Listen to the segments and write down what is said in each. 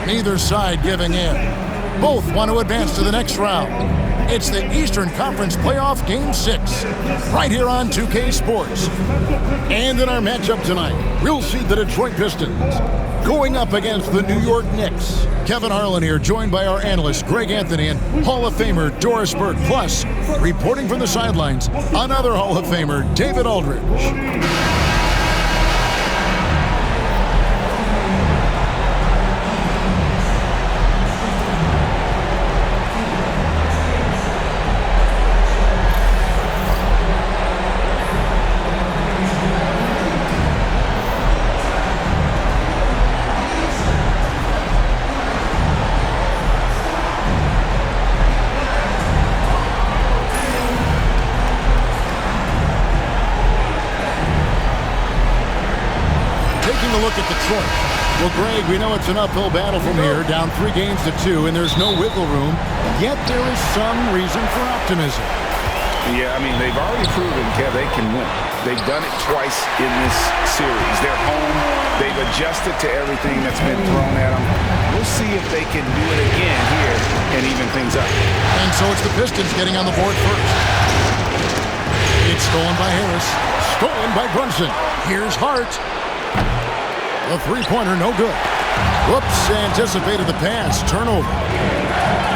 Neither side giving in. Both want to advance to the next round. It's the Eastern Conference Playoff Game 6, right here on 2K Sports. And in our matchup tonight, we'll see the Detroit Pistons going up against the New York Knicks. Kevin Harlan here, joined by our analysts Greg Anthony and Hall of Famer Doris Burke. Plus, reporting from the sidelines, another Hall of Famer, David Aldridge. Well, Greg, we know it's an uphill battle from here, down 3 games to 2, and there's no wiggle room. Yet there is some reason for optimism. Yeah, I mean, they've already proven, Kev, they can win. They've done it twice in this series. They're home. They've adjusted to everything that's been thrown at them. We'll see if they can do it again here and even things up. And so it's the Pistons getting on the board first. It's stolen by Harris. Stolen by Brunson. Here's Hart. The three-pointer, no good. Whoops, anticipated the pass. Turnover.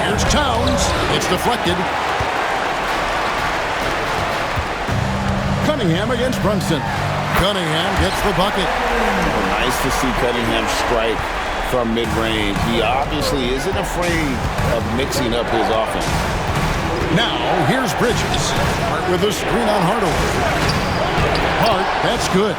Here's Towns. It's deflected. Cunningham against Brunson. Cunningham gets the bucket. Nice to see Cunningham strike from mid-range. He obviously isn't afraid of mixing up his offense. Now, here's Bridges. Hart with a screen on Hardaway. Hart, that's good.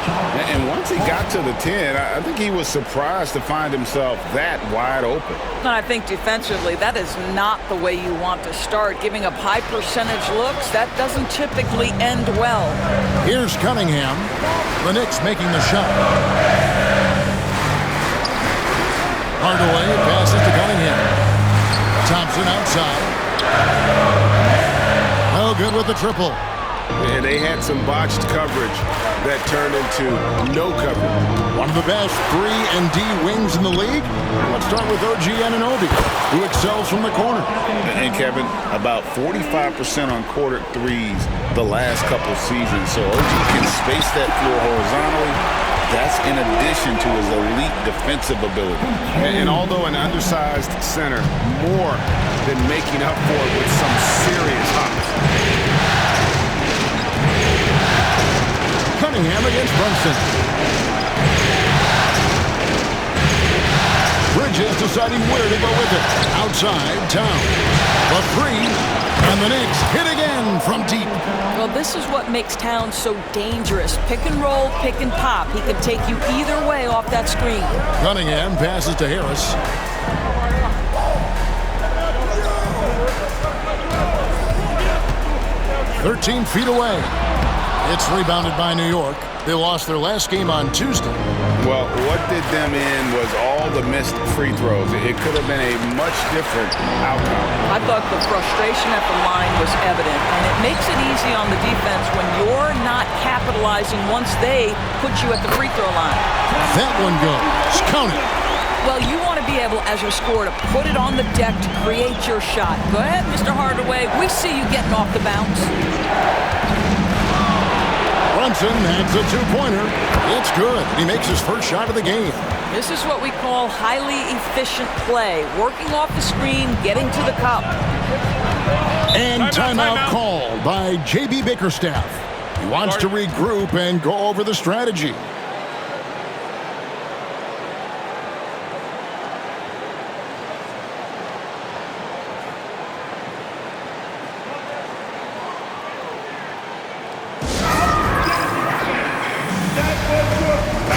And once he got to the 10, I think he was surprised to find himself that wide open. I think defensively, that is not the way you want to start. Giving up high percentage looks, that doesn't typically end well. Here's Cunningham. The Knicks making the shot. Hardaway passes to Cunningham. Thompson outside. No good with the triple. And they had some botched coverage that turned into no coverage. One of the best 3-and-D wings in the league. Let's start with OG Anunoby, who excels from the corner. And Kevin, about 45% on quarter threes the last couple seasons. So OG can space that floor horizontally. That's in addition to his elite defensive ability. And although an undersized center, more than making up for it with some serious hops. Cunningham against Brunson. Bridges deciding where to go with it. Outside, Towns. The 3, and the Knicks hit again from deep. Well, this is what makes Towns so dangerous. Pick and roll, pick and pop. He can take you either way off that screen. Cunningham passes to Harris. "13 feet away. It's rebounded by New York. They lost their last game on Tuesday. Well, what did them in was all the missed free throws. It could have been a much different outcome. I thought the frustration at the line was evident, and it makes it easy on the defense when you're not capitalizing once they put you at the free throw line. That one goes. Count it. Well, you want to be able, as your scorer, to put it on the deck to create your shot. Go ahead, Mr. Hardaway. We see you getting off the bounce. Brunson adds a 2-pointer. It's good. He makes his first shot of the game. This is what we call highly efficient play. Working off the screen, getting to the cup. And timeout called by J.B. Bickerstaff. He wants to regroup and go over the strategy.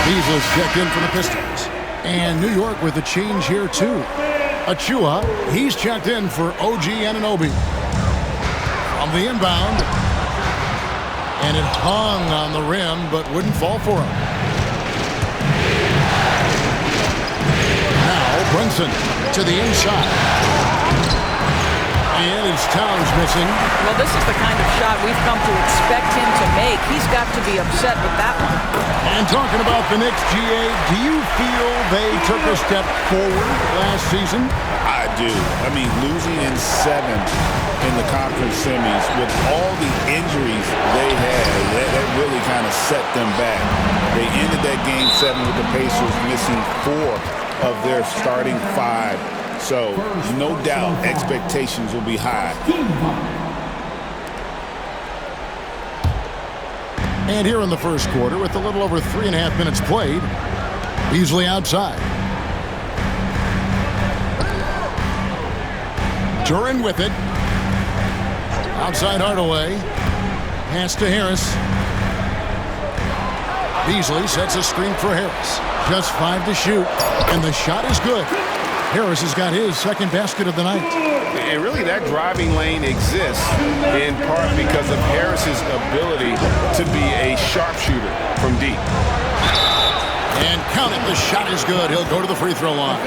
Beasley's checked in for the Pistons. And New York with a change here, too. Achua, he's checked in for OG Anunoby. From the inbound. And it hung on the rim, but wouldn't fall for him. Now, Brunson to the inside. And it's Towns missing. Well, this is the kind of shot we've come to expect him to make. He's got to be upset with that one. And talking about the Knicks, GA, do you feel they took a step forward last season? I do. I mean, losing in 7 in the conference semis with all the injuries they had, that really kind of set them back. They ended that game 7 with the Pacers missing 4 of their starting 5. So, no doubt, expectations will be high. And here in the first quarter, with a little over 3.5 minutes played, Beasley outside. Duran with it. Outside Hardaway. Pass to Harris. Beasley sets a screen for Harris. Just 5 to shoot, and the shot is good. Harris has got his second basket of the night. And really, that driving lane exists in part because of Harris's ability to be a sharpshooter from deep. And count it, the shot is good. He'll go to the free throw line.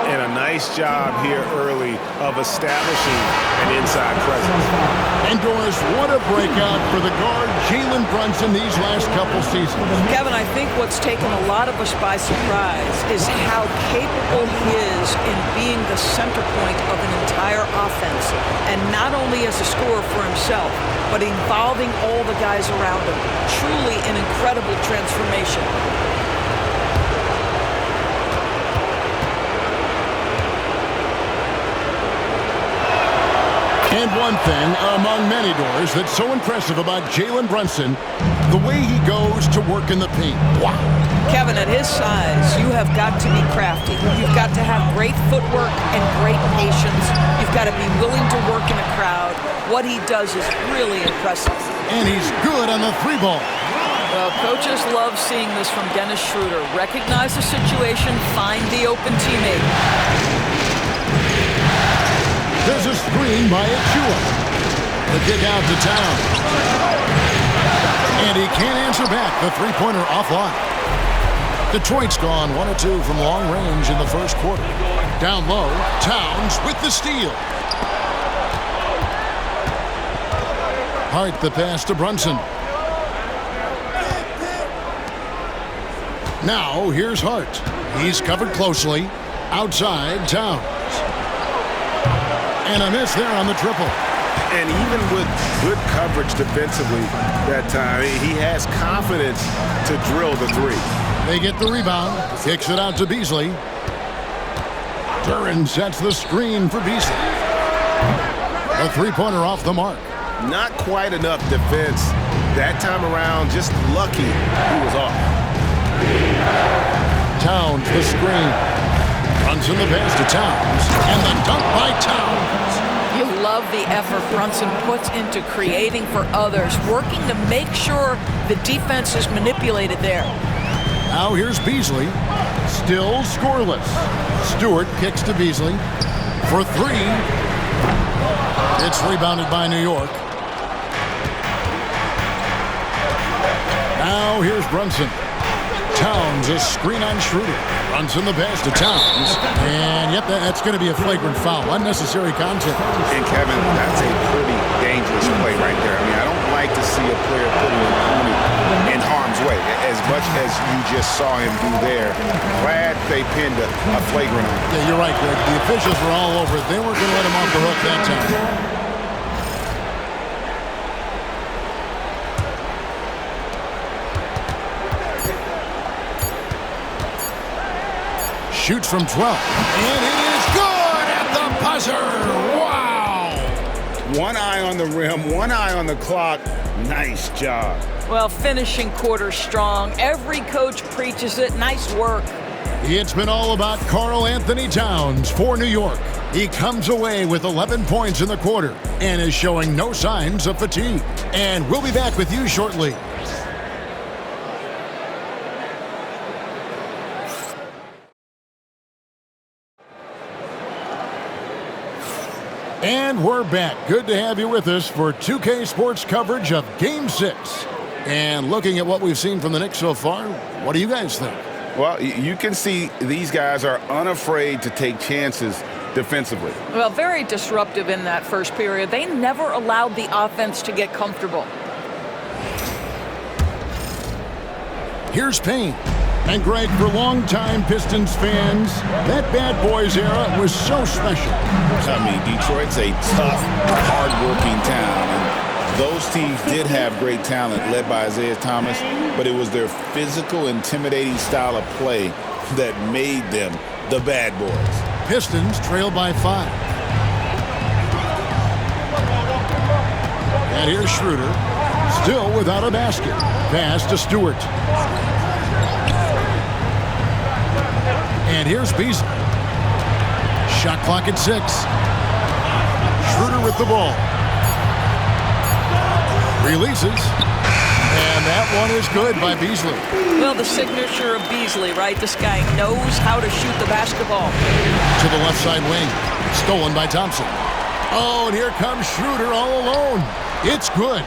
And a nice job here early of establishing an inside presence. And Doris, what a breakout for the guard Jalen Brunson these last couple seasons. Kevin, I think what's taken a lot of us by surprise is how capable he is in being the center point of an entire offense. And not only as a scorer for himself, but involving all the guys around him. Truly an incredible transformation. And one thing among many, Doors, that's so impressive about Jalen Brunson, the way he goes to work in the paint. Wow. Kevin, at his size, you have got to be crafty. You've got to have great footwork and great patience. You've got to be willing to work in a crowd. What he does is really impressive. And he's good on the 3-ball. Well, coaches love seeing this from Dennis Schroeder. Recognize the situation, find the open teammate. There's a screen by Achua. The kick out to Town. And he can't answer back. The three-pointer offline. Detroit's gone 1 of 2 from long range in the first quarter. Down low, Towns with the steal. Hart the pass to Brunson. Now here's Hart. He's covered closely. Outside, Towns. And a miss there on the triple. And even with good coverage defensively that time, he has confidence to drill the 3. They get the rebound. Kicks it out to Beasley. Duran sets the screen for Beasley. A three-pointer off the mark. Not quite enough defense that time around. Just lucky he was off. Towns the screen. Runs in the pass to Towns. And the dunk by Towns. You love the effort Brunson puts into creating for others, working to make sure the defense is manipulated there. Now here's Beasley. Still scoreless. Stewart kicks to Beasley. For 3. It's rebounded by New York. Now here's Brunson. Towns, a screen on Schroeder. Runs in the pass to Towns. And, yep, that's going to be a flagrant foul. Unnecessary contact. And, Kevin, that's a pretty dangerous play right there. I mean, I don't like to see a player putting an opponent in harm's way, as much as you just saw him do there. Glad they pinned a flagrant on him. Yeah, you're right, Greg. The officials were all over it. They weren't going to let him off the hook that time. Shoots from 12. And it is good at the buzzer. Wow. One eye on the rim, one eye on the clock. Nice job. Well, finishing quarter strong. Every coach preaches it. Nice work. It's been all about Karl Anthony Towns for New York. He comes away with 11 points in the quarter and is showing no signs of fatigue. And we'll be back with you shortly. And we're back. Good to have you with us for 2K Sports coverage of Game 6. And looking at what we've seen from the Knicks so far, what do you guys think? Well, you can see these guys are unafraid to take chances defensively. Well, very disruptive in that first period. They never allowed the offense to get comfortable. Here's Payne. And Greg, for longtime Pistons fans, that Bad Boys era was so special. I mean, Detroit's a tough, hard-working town. And those teams did have great talent led by Isaiah Thomas, but it was their physical, intimidating style of play that made them the Bad Boys. Pistons trail by 5. And here's Schroeder, still without a basket. Pass to Stewart. And here's Beasley. Shot clock at 6. Schroeder with the ball. Releases. And that one is good by Beasley. Well, the signature of Beasley, right? This guy knows how to shoot the basketball. To the left side wing. Stolen by Thompson. Oh, and here comes Schroeder all alone. It's good.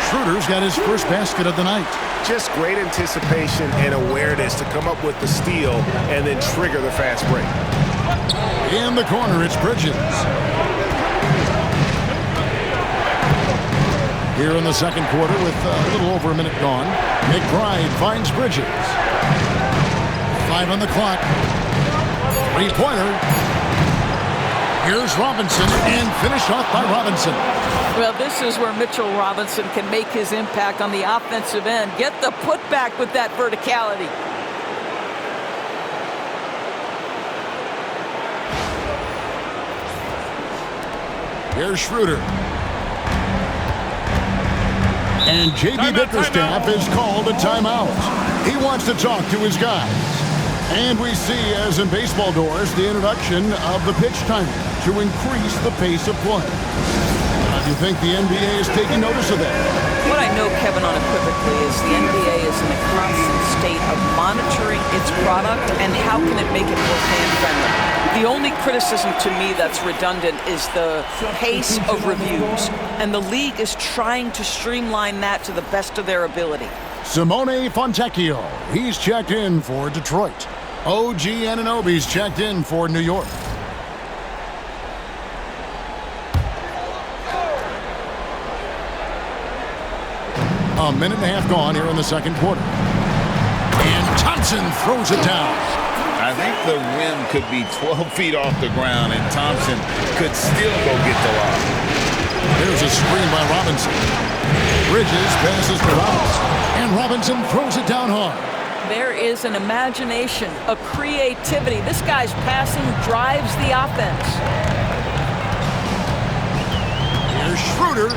Schroeder's got his first basket of the night. Just great anticipation and awareness to come up with the steal and then trigger the fast break. In the corner, it's Bridges. Here in the second quarter with a little over a minute gone, McBride finds Bridges. 5 on the clock. 3-pointer. Here's Robinson, and finished off by Robinson. Well, this is where Mitchell Robinson can make his impact on the offensive end. Get the putback with that verticality. Here's Schroeder. And J.B. Bickerstaff is called a timeout. He wants to talk to his guys. And we see, as in baseball doors, the introduction of the pitch timer to increase the pace of play. Do you think the NBA is taking notice of that? What I know, Kevin, unequivocally is the NBA is in a constant state of monitoring its product and how can it make it more fan-friendly. The only criticism to me that's redundant is the pace of reviews, and the league is trying to streamline that to the best of their ability. Simone Fontecchio, he's checked in for Detroit. OG Anunoby's checked in for New York. A minute and a half gone here in the second quarter. And Thompson throws it down. I think the rim could be 12 feet off the ground, and Thompson could still go get the lob. There's a screen by Robinson. Bridges passes to Robinson. And Robinson throws it down hard. There is an imagination, a creativity. This guy's passing drives the offense. Here's Schroeder.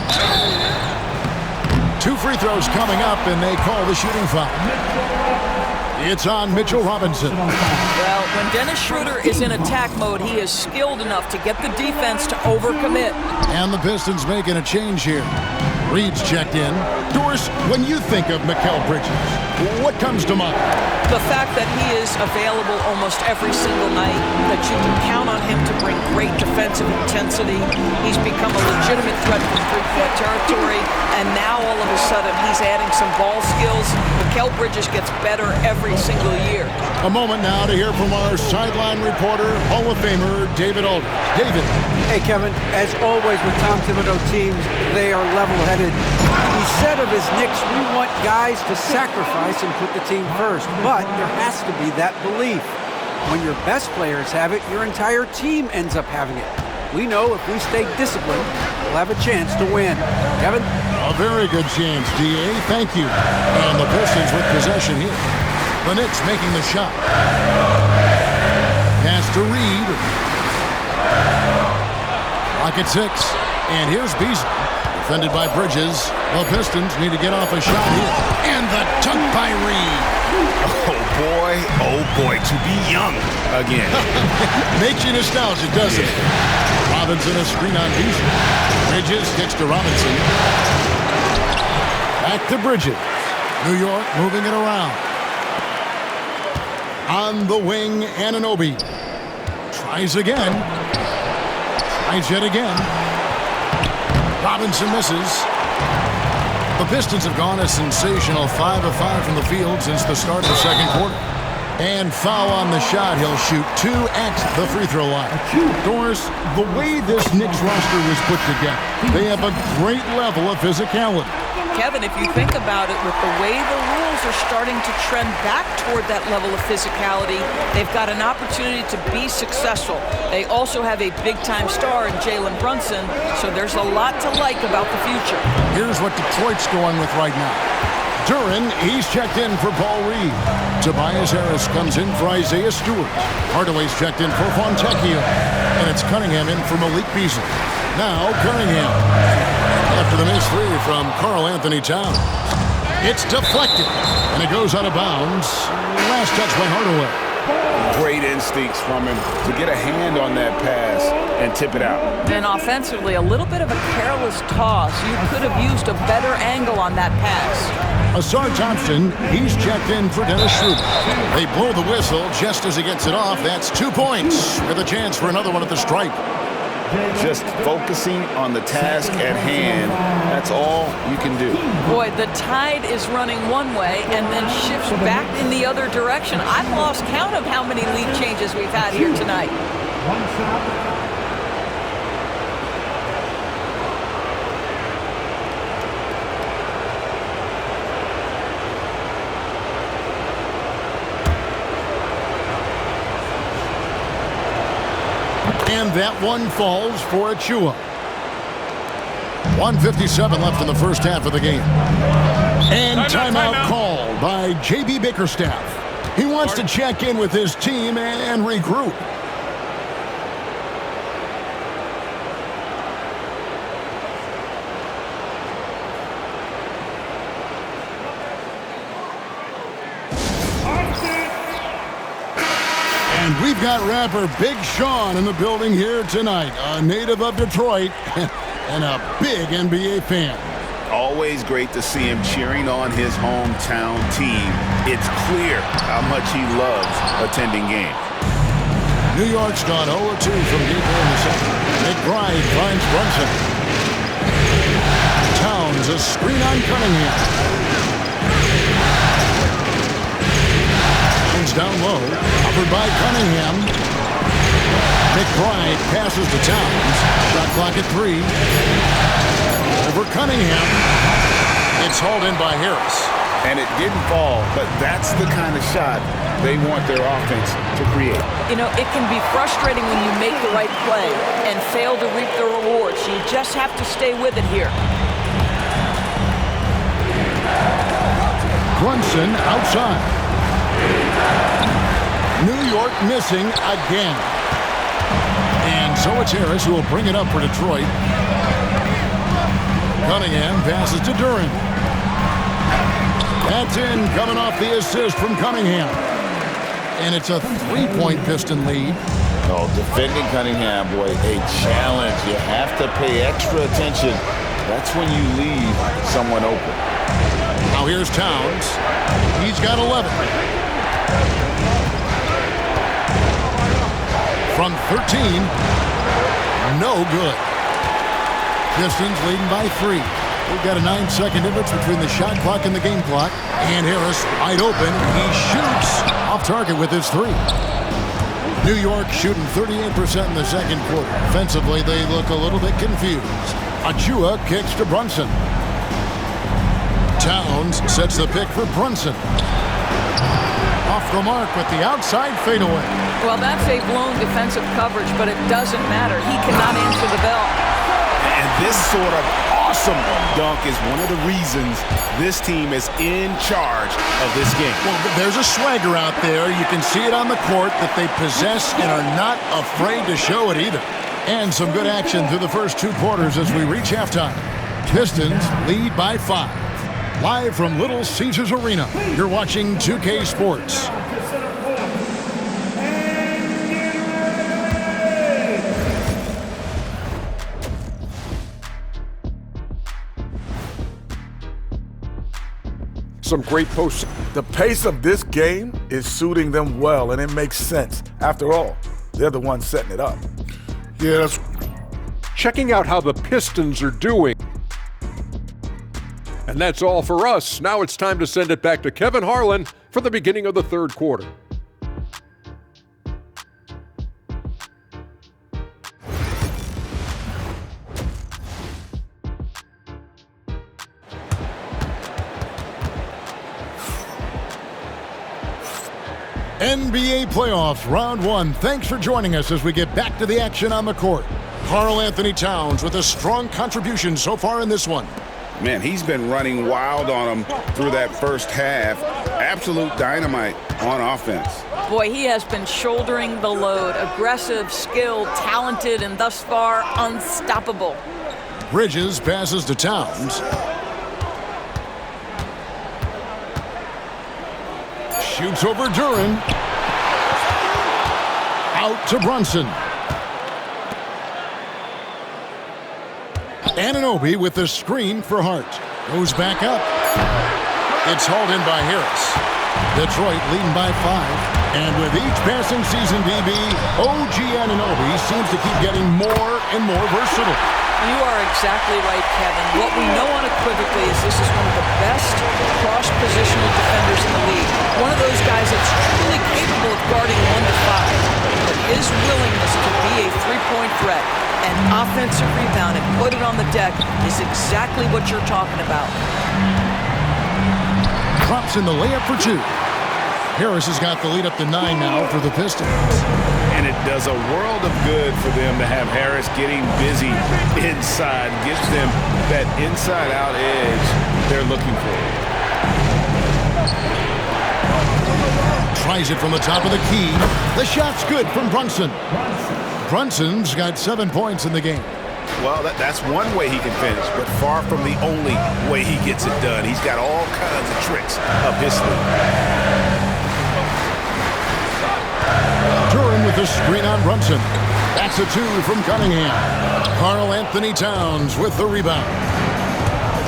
2 free throws coming up, and they call the shooting foul. It's on Mitchell Robinson. Well, when Dennis Schroeder is in attack mode, he is skilled enough to get the defense to overcommit. And the Pistons making a change here. Reed's checked in. Doris, when you think of Mikal Bridges, what comes to mind? The fact that he is available almost every single night, that you can count on him to bring great defensive intensity. He's become a legitimate threat from three-point territory, and now all of a sudden he's adding some ball skills. Mikal Bridges gets better every single year. A moment now to hear from our sideline reporter, Hall of Famer David Aldridge. David. Hey, Kevin, as always with Tom Thibodeau teams, they are level-headed. He said of his Knicks, we want guys to sacrifice and put the team first, but there has to be that belief. When your best players have it, your entire team ends up having it. We know if we stay disciplined, we'll have a chance to win. Kevin? A very good chance, D.A. Thank you. And the Pistons with possession here. The Knicks making the shot. Pass to Reed. Clock at 6. And here's Beasley. Defended by Bridges. The Pistons need to get off a shot here. And the dunk by Reed. Oh boy, to be young again. Makes you nostalgic, doesn't it? Robinson a screen on Beasley. Bridges gets to Robinson. Back to Bridges. New York moving it around. On the wing, Anunoby. Tries again. Tries yet again. Robinson misses. The Pistons have gone a sensational 5 of 5 from the field since the start of the second quarter. And foul on the shot. He'll shoot 2 at the free throw line. Doris, the way this Knicks roster was put together, they have a great level of physicality. Kevin, if you think about it, with the way the rules are starting to trend back toward that level of physicality, they've got an opportunity to be successful. They also have a big-time star in Jalen Brunson, so there's a lot to like about the future. Here's what Detroit's going with right now. Duran, he's checked in for Paul Reed. Tobias Harris comes in for Isaiah Stewart. Hardaway's checked in for Fontecchio. And it's Cunningham in for Malik Beasley. Now Cunningham. After the missed 3 from Karl Anthony Towns. It's deflected. And it goes out of bounds. Last touch by Hardaway. Great instincts from him to get a hand on that pass and tip it out. And offensively, a little bit of a careless toss. You could have used a better angle on that pass. Asar Thompson, he's checked in for Dennis Schroeder. They blow the whistle just as he gets it off. That's 2 points with a chance for another one at the stripe. Just focusing on the task at hand, that's all you can do. Boy, the tide is running one way and then shifts back in the other direction. I've lost count of how many lead changes we've had here tonight. And that one falls for Achua. 1:57 left in the first half of the game. And timeout called by J.B. Bickerstaff. He wants to check in with his team and regroup. And we've got rapper Big Sean in the building here tonight, a native of Detroit and a big NBA fan. Always great to see him cheering on his hometown team. It's clear how much he loves attending games. New York's gone 0-2 from deep in the second. McBride finds Brunson. Towns, a screen on Cunningham. Down low, covered by Cunningham. McBride passes to Towns. Shot clock at 3. Over Cunningham. It's hauled in by Harris. And it didn't fall, but that's the kind of shot they want their offense to create. You know, it can be frustrating when you make the right play and fail to reap the rewards. You just have to stay with it here. Brunson outside. New York missing again. And so it's Harris who will bring it up for Detroit. Cunningham passes to Duran. That's in, coming off the assist from Cunningham. And it's a 3-point Piston lead. No, defending Cunningham, boy, a challenge. You have to pay extra attention. That's when you leave someone open. Now here's Towns. He's got 11. From 13, no good. Pistons leading by 3. We've got a 9-second difference between the shot clock and the game clock. And Harris wide open. He shoots off target with his 3. New York shooting 38% in the second quarter. Offensively, they look a little bit confused. Achua kicks to Brunson. Towns sets the pick for Brunson. Off the mark with the outside fadeaway. Well, that's a blown defensive coverage, but it doesn't matter. He cannot answer the bell. And this sort of awesome dunk is one of the reasons this team is in charge of this game. Well, there's a swagger out there. You can see it on the court that they possess and are not afraid to show it either. And some good action through the first 2 quarters as we reach halftime. Pistons lead by 5. Live from Little Caesars Arena, you're watching 2K Sports. Some great posts. The pace of this game is suiting them well, and it makes sense. After all, they're the ones setting it up. Yeah, that's checking out how the Pistons are doing. And that's all for us. Now it's time to send it back to Kevin Harlan for the beginning of the third quarter. NBA playoffs, round one. Thanks for joining us as we get back to the action on the court. Karl Anthony Towns with a strong contribution so far in this one. Man, he's been running wild on them through that first half. Absolute dynamite on offense. Boy, he has been shouldering the load. Aggressive, skilled, talented, and thus far unstoppable. Bridges passes to Towns. Shoots over Duran. Out to Brunson. Anunoby with the screen for Hart. Goes back up. It's hauled in by Harris. Detroit leading by 5. And with each passing season, DB, OG Anunoby seems to keep getting more and more versatile. You are exactly right, Kevin. What we know unequivocally is this is one of the best cross-positional defenders in the league. One of those guys that's truly capable of guarding 1 to 5. But his willingness to be a three-point threat, an offensive rebound, and put it on the deck is exactly what you're talking about. Drops in the layup for 2. Harris has got the lead up to 9 now for the Pistons. And it does a world of good for them to have Harris getting busy inside. Gives them that inside-out edge they're looking for. Tries it from the top of the key. The shot's good from Brunson. Brunson's got 7 points in the game. Well, that's one way he can finish, but far from the only way he gets it done. He's got all kinds of tricks up his sleeve. Duran with the screen on Brunson. That's a 2 from Cunningham. Karl Anthony Towns with the rebound.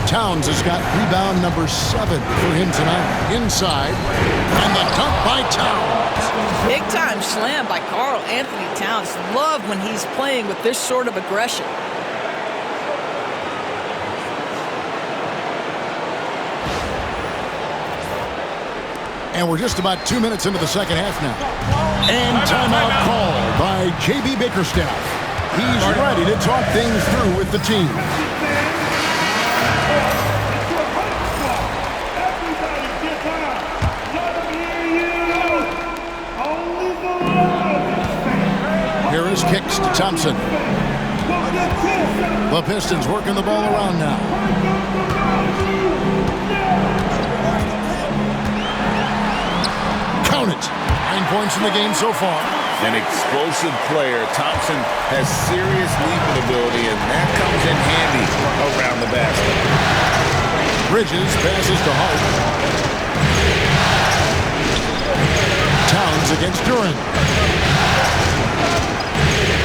Towns has got rebound number 7 for him tonight. Inside, and the dunk by Towns. Big time slam by Karl Anthony Towns. Love when he's playing with this sort of aggression. And we're just about 2 minutes into the second half now. And timeout called by J.B. Bickerstaff. He's ready to talk things through with the team. Harris kicks to Thompson. The Pistons working the ball around now. Count it. 9 points in the game so far. An explosive player. Thompson has serious leaping ability, and that comes in handy around the basket. Bridges passes to Hart. Towns against Duran.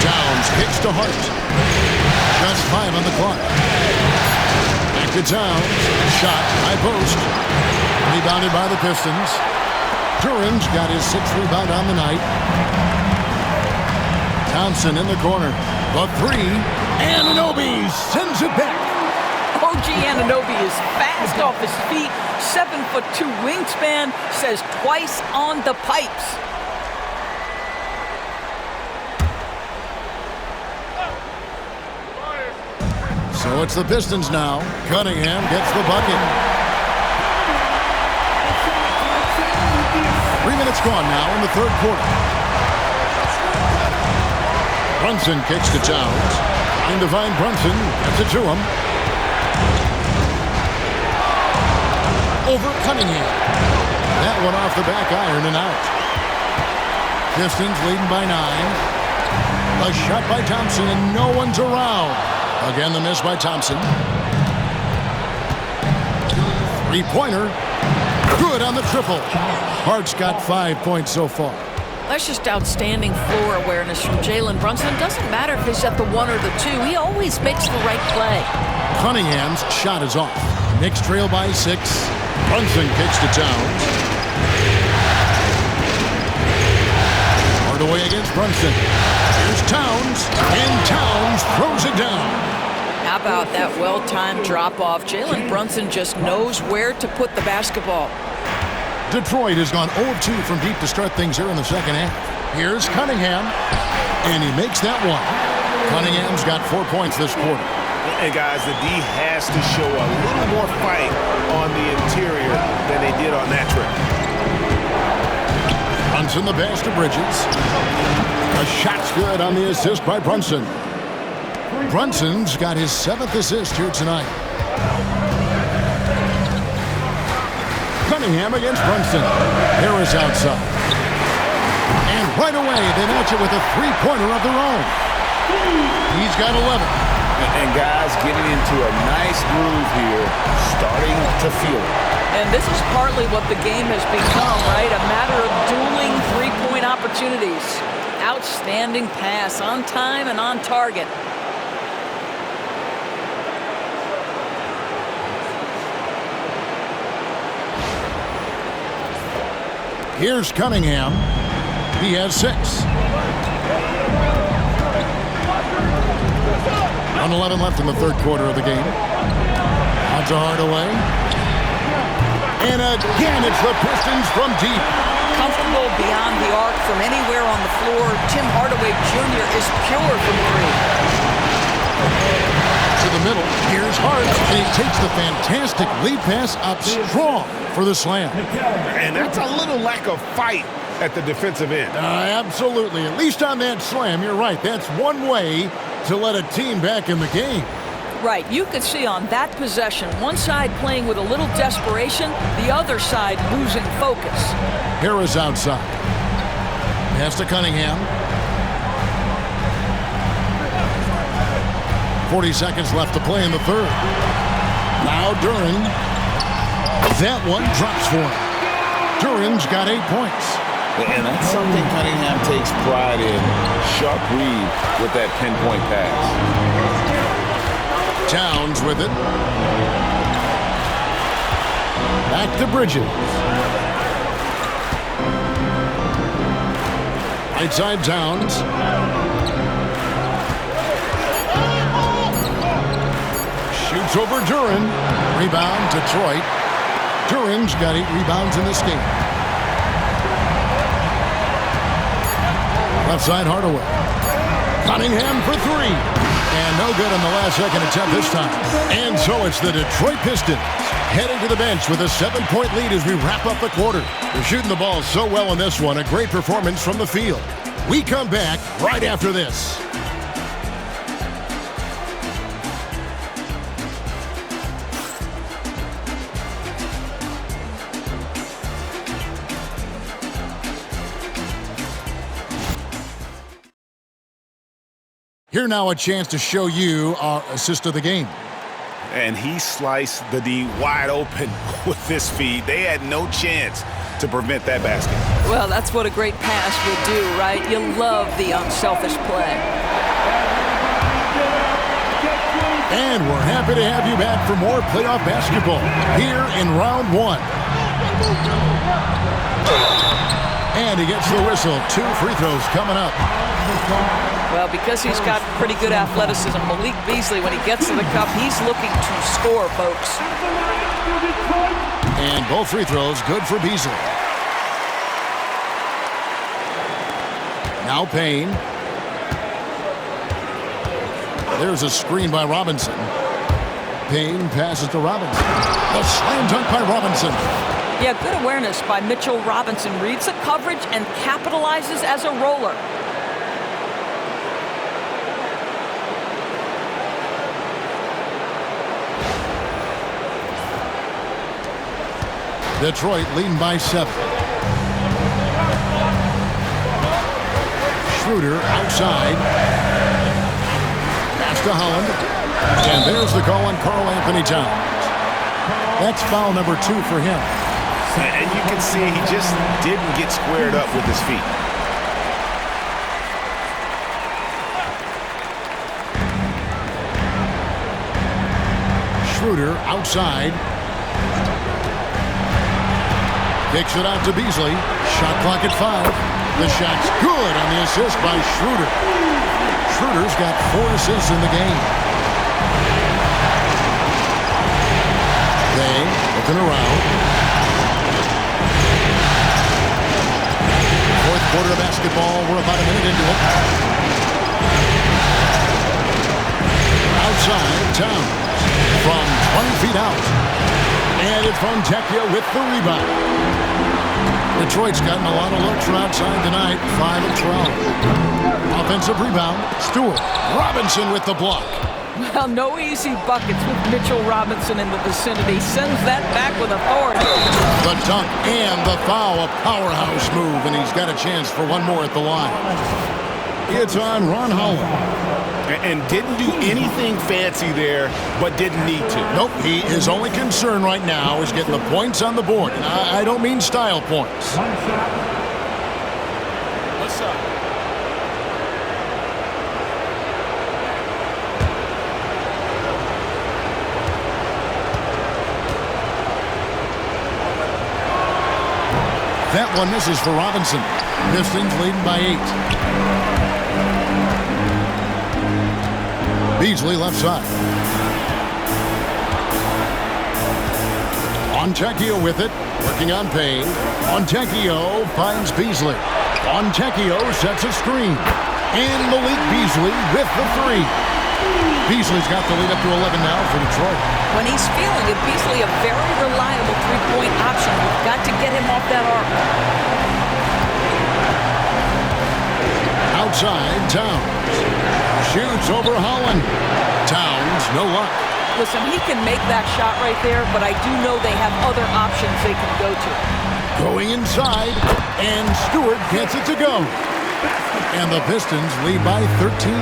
Towns kicks to Hart. Just 5 on the clock. Back to Towns. Shot. High post. Rebounded by the Pistons. Duran's got his 6th rebound on the night. Thompson in the corner. The 3. Anunoby sends it back. OG Anunoby is fast off his feet. 7'2" wingspan. Says twice on the pipes. So it's the Pistons now. Cunningham gets the bucket. 3 minutes gone now in the third quarter. Brunson kicks to Towns. Trying to find Brunson. Gets it to him. Over Cunningham. That one off the back iron and out. Pistons leading by 9. A shot by Thompson and no one's around. Again the miss by Thompson. 3-pointer. Good on the triple. Hart's got 5 points so far. That's just outstanding floor awareness from Jalen Brunson. It doesn't matter if he's at the 1 or the 2. He always makes the right play. Cunningham's shot is off. Knicks trail by 6. Brunson kicks to Towns. Hard away against Brunson. Here's Towns. And Towns throws it down. How about that well-timed drop-off? Jalen Brunson just knows where to put the basketball. Detroit has gone 0-2 from deep to start things here in the second half. Here's Cunningham, and he makes that one. Cunningham's got 4 points this quarter. And guys, the D has to show a little more fight on the interior than they did on that trip. Brunson the pass to Bridges. A shot's good on the assist by Brunson. Brunson's got his 7th assist here tonight. Cunningham against Brunson. Harris outside. And right away, they match it with a three-pointer of their own. He's got 11. And guys getting into a nice groove here, starting to feel it. And this is partly what the game has become, right? A matter of dueling three-point opportunities. Outstanding pass, on time and on target. Here's Cunningham. He has 6. 1:11 left in the third quarter of the game. On to Hardaway. And again, it's the Pistons from deep. Comfortable beyond the arc from anywhere on the floor. Tim Hardaway Jr. is pure from 3. To the middle. Here's Hart. And he takes the fantastic lead pass up strong for the slam. And that's a little lack of fight at the defensive end. Absolutely. At least on that slam, you're right. That's one way to let a team back in the game. Right. You could see on that possession, one side playing with a little desperation, the other side losing focus. Harris outside. Pass to Cunningham. 40 seconds left to play in the third. Now Duren. That one drops for him. Duren's got 8 points. And that's something Cunningham takes pride in. Sharp read with that pinpoint pass. Towns with it. Back to Bridges. Right side Towns. Shoots over Duren. Rebound, Detroit. Duren's got 8 rebounds in this game. Left side Hardaway. Cunningham for 3. And no good on the last second attempt this time. And so it's the Detroit Pistons heading to the bench with a 7-point lead as we wrap up the quarter. They're shooting the ball so well in this one. A great performance from the field. We come back right after this. Here now a chance to show you our assist of the game. And he sliced the D wide open with this feed. They had no chance to prevent that basket. Well, that's what a great pass will do, right? You love the unselfish play. And we're happy to have you back for more playoff basketball here in round 1. And he gets the whistle. 2 free throws coming up. Well, because he's got pretty good athleticism, Malik Beasley, when he gets to the cup, he's looking to score, folks. And both free throws good for Beasley. Now Payne. There's a screen by Robinson. Payne passes to Robinson. A slam dunk by Robinson. Yeah, good awareness by Mitchell Robinson. Reads the coverage and capitalizes as a roller. Detroit leading by 7. Schroeder outside. Pass to Holland. And there's the call on Karl Anthony Towns. That's foul number 2 for him. And you can see he just didn't get squared up with his feet. Schroeder outside. Kicks it out to Beasley. Shot clock at 5. The shot's good on the assist by Schroeder. Schroeder's got 4 assists in the game. They looking around. Fourth quarter of basketball. We're about a minute into it. Outside, Towns from 20 feet out. And it's Fontecchio with the rebound. Detroit's gotten a lot of looks from outside tonight, 5 of 12. Offensive rebound, Stewart. Robinson with the block. Well, no easy buckets with Mitchell Robinson in the vicinity. Sends that back with authority. The dunk and the foul, a powerhouse move, and he's got a chance for one more at the line. It's on Ron Holland. And didn't do anything fancy there, but didn't need to. Nope, his only concern right now is getting the points on the board. And I don't mean style points. What's up? That one misses for Robinson. Pistons leading by 8. Beasley left side. Fontecchio with it, working on Payne. Fontecchio finds Beasley. Fontecchio sets a screen. And Malik Beasley with the 3. Beasley's got the lead up to 11 now for Detroit. When he's feeling it, Beasley a very reliable three-point option. We've got to get him off that arc. Outside, Towns. Shoots over Holland. Towns, no luck. Listen, he can make that shot right there, but I do know they have other options they can go to. Going inside, and Stewart gets it to go. And the Pistons lead by 13.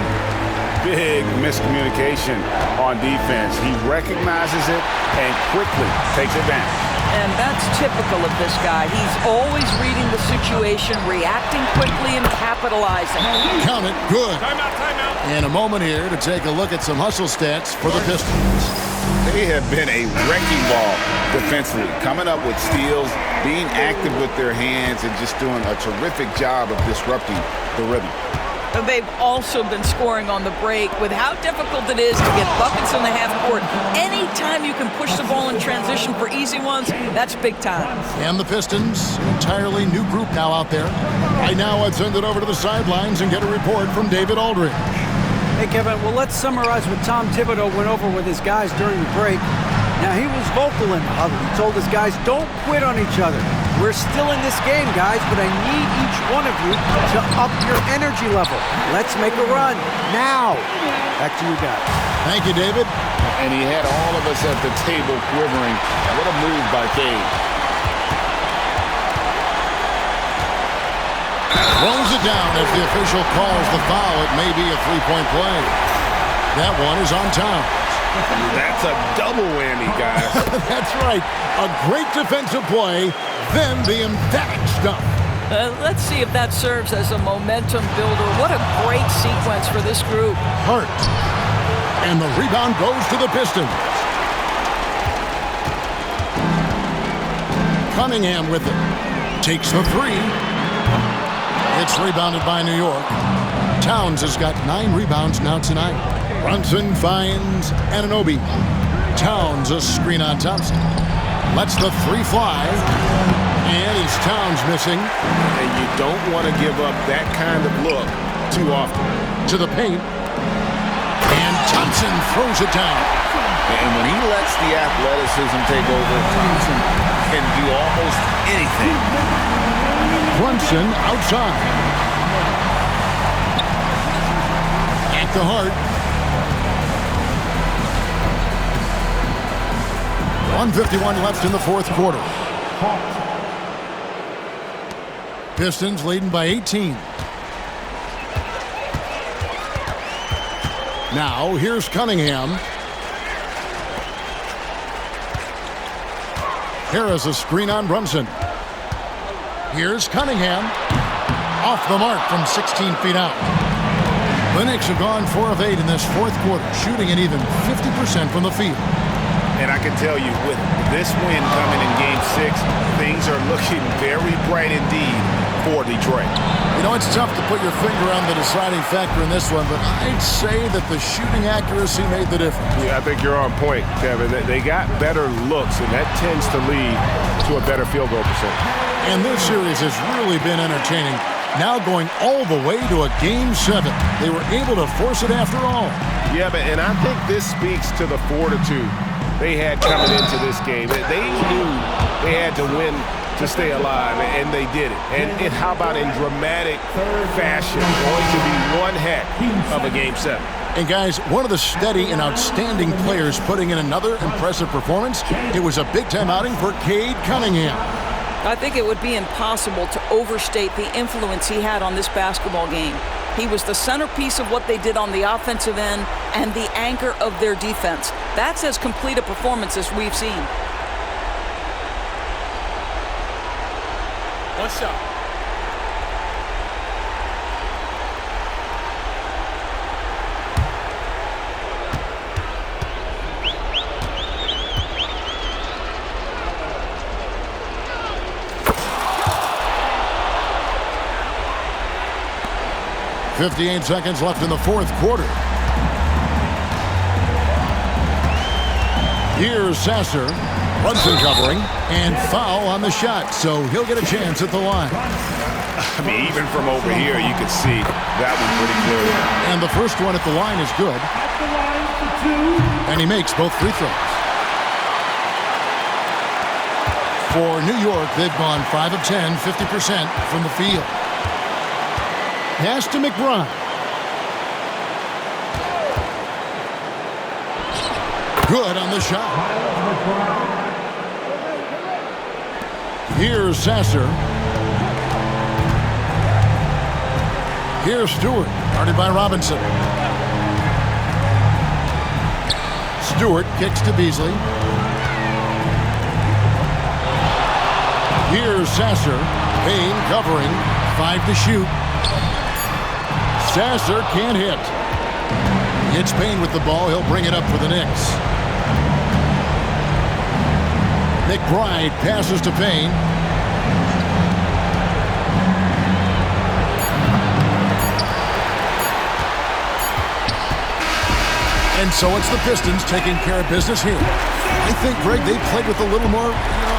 Big miscommunication on defense. He recognizes it and quickly takes advantage. And that's typical of this guy. He's always reading the situation, reacting quickly, and capitalizing. Count it, good. Timeout, timeout. And a moment here to take a look at some hustle stats for the Pistons. They have been a wrecking ball defensively, coming up with steals, being active with their hands, and just doing a terrific job of disrupting the rhythm. They've also been scoring on the break with how difficult it is to get buckets in the half court. Anytime you can push the ball in transition for easy ones, that's big time. And the Pistons, an entirely new group now out there. Right now, I'd send it over to the sidelines and get a report from David Aldridge. Hey, Kevin, well, let's summarize what Tom Thibodeau went over with his guys during the break. Now, he was vocal in the huddle. He told his guys, don't quit on each other. We're still in this game, guys, but I need each one of you to up your energy level. Let's make a run now. Back to you guys. Thank you, David. And he had all of us at the table quivering. What a move by Cade. Throws it down as the official calls the foul. It may be a three-point play. That one is on Towns. That's a double whammy, guys. That's right. A great defensive play, then the emphatic stuff. Let's see if that serves as a momentum builder. What a great sequence for this group. Hurt. And the rebound goes to the Pistons. Cunningham with it. Takes the 3. It's rebounded by New York. Towns has got 9 rebounds now tonight. Brunson finds Anunoby. Towns a screen on Thompson. Lets the 3 fly. And it's Towns missing. And you don't want to give up that kind of look too often. To the paint. And Thompson throws it down. And when he lets the athleticism take over, Thompson can do almost anything. Brunson outside. At the heart. 1:51 left in the fourth quarter. Pistons leading by 18. Now, here's Cunningham. Harris a screen on Brunson. Here's Cunningham. Off the mark from 16 feet out. The Knicks have gone 4 of 8 in this fourth quarter, shooting an even 50% from the field. And I can tell you, with this win coming in Game 6, things are looking very bright indeed for Detroit. You know, it's tough to put your finger on the deciding factor in this one, but I'd say that the shooting accuracy made the difference. Yeah, I think you're on point, Kevin. They got better looks, and that tends to lead to a better field goal percentage. And this series has really been entertaining. Now going all the way to a Game 7. They were able to force it after all. Yeah, and I think this speaks to the fortitude they had coming into this game. They knew they had to win to stay alive, and they did it. And how about in dramatic fashion, going to be one heck of a Game 7. And guys, one of the steady and outstanding players putting in another impressive performance, it was a big-time outing for Cade Cunningham. I think it would be impossible to overstate the influence he had on this basketball game. He was the centerpiece of what they did on the offensive end and the anchor of their defense. That's as complete a performance as we've seen. What's up? .58 seconds left in the fourth quarter. Here's Sasser, runs in covering, and foul on the shot, so he'll get a chance at the line. I mean, even from over here, you can see that one pretty clearly. And the first one at the line is good. And he makes both free throws. For New York, they've gone 5 of 10, 50% from the field. Pass to McBride. Good on the shot. Here's Sasser. Here's Stewart, guarded by Robinson. Stewart kicks to Beasley. Here's Sasser. Payne covering. 5 to shoot. Sasser can't hit. Hits Payne with the ball. He'll bring it up for the Knicks. McBride passes to Payne. And so it's the Pistons taking care of business here. I think, Greg, they played with a little more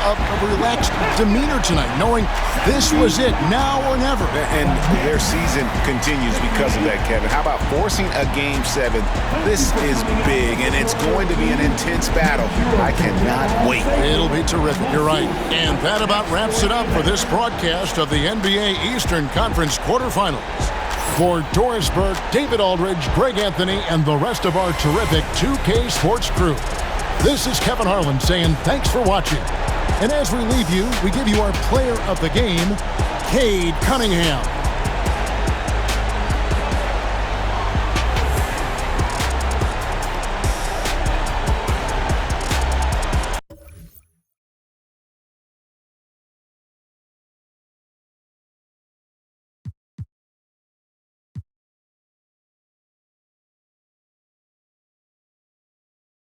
of a relaxed demeanor tonight, knowing this was it, now or never. And their season continues because of that, Kevin. How about forcing a Game 7? This is big, and it's going to be an intense battle. I cannot wait. It'll be terrific, you're right. And that about wraps it up for this broadcast of the NBA Eastern Conference quarterfinals. For Doris Burke, David Aldridge, Greg Anthony, and the rest of our terrific 2K Sports crew, this is Kevin Harlan saying thanks for watching. And as we leave you, we give you our player of the game, Cade Cunningham.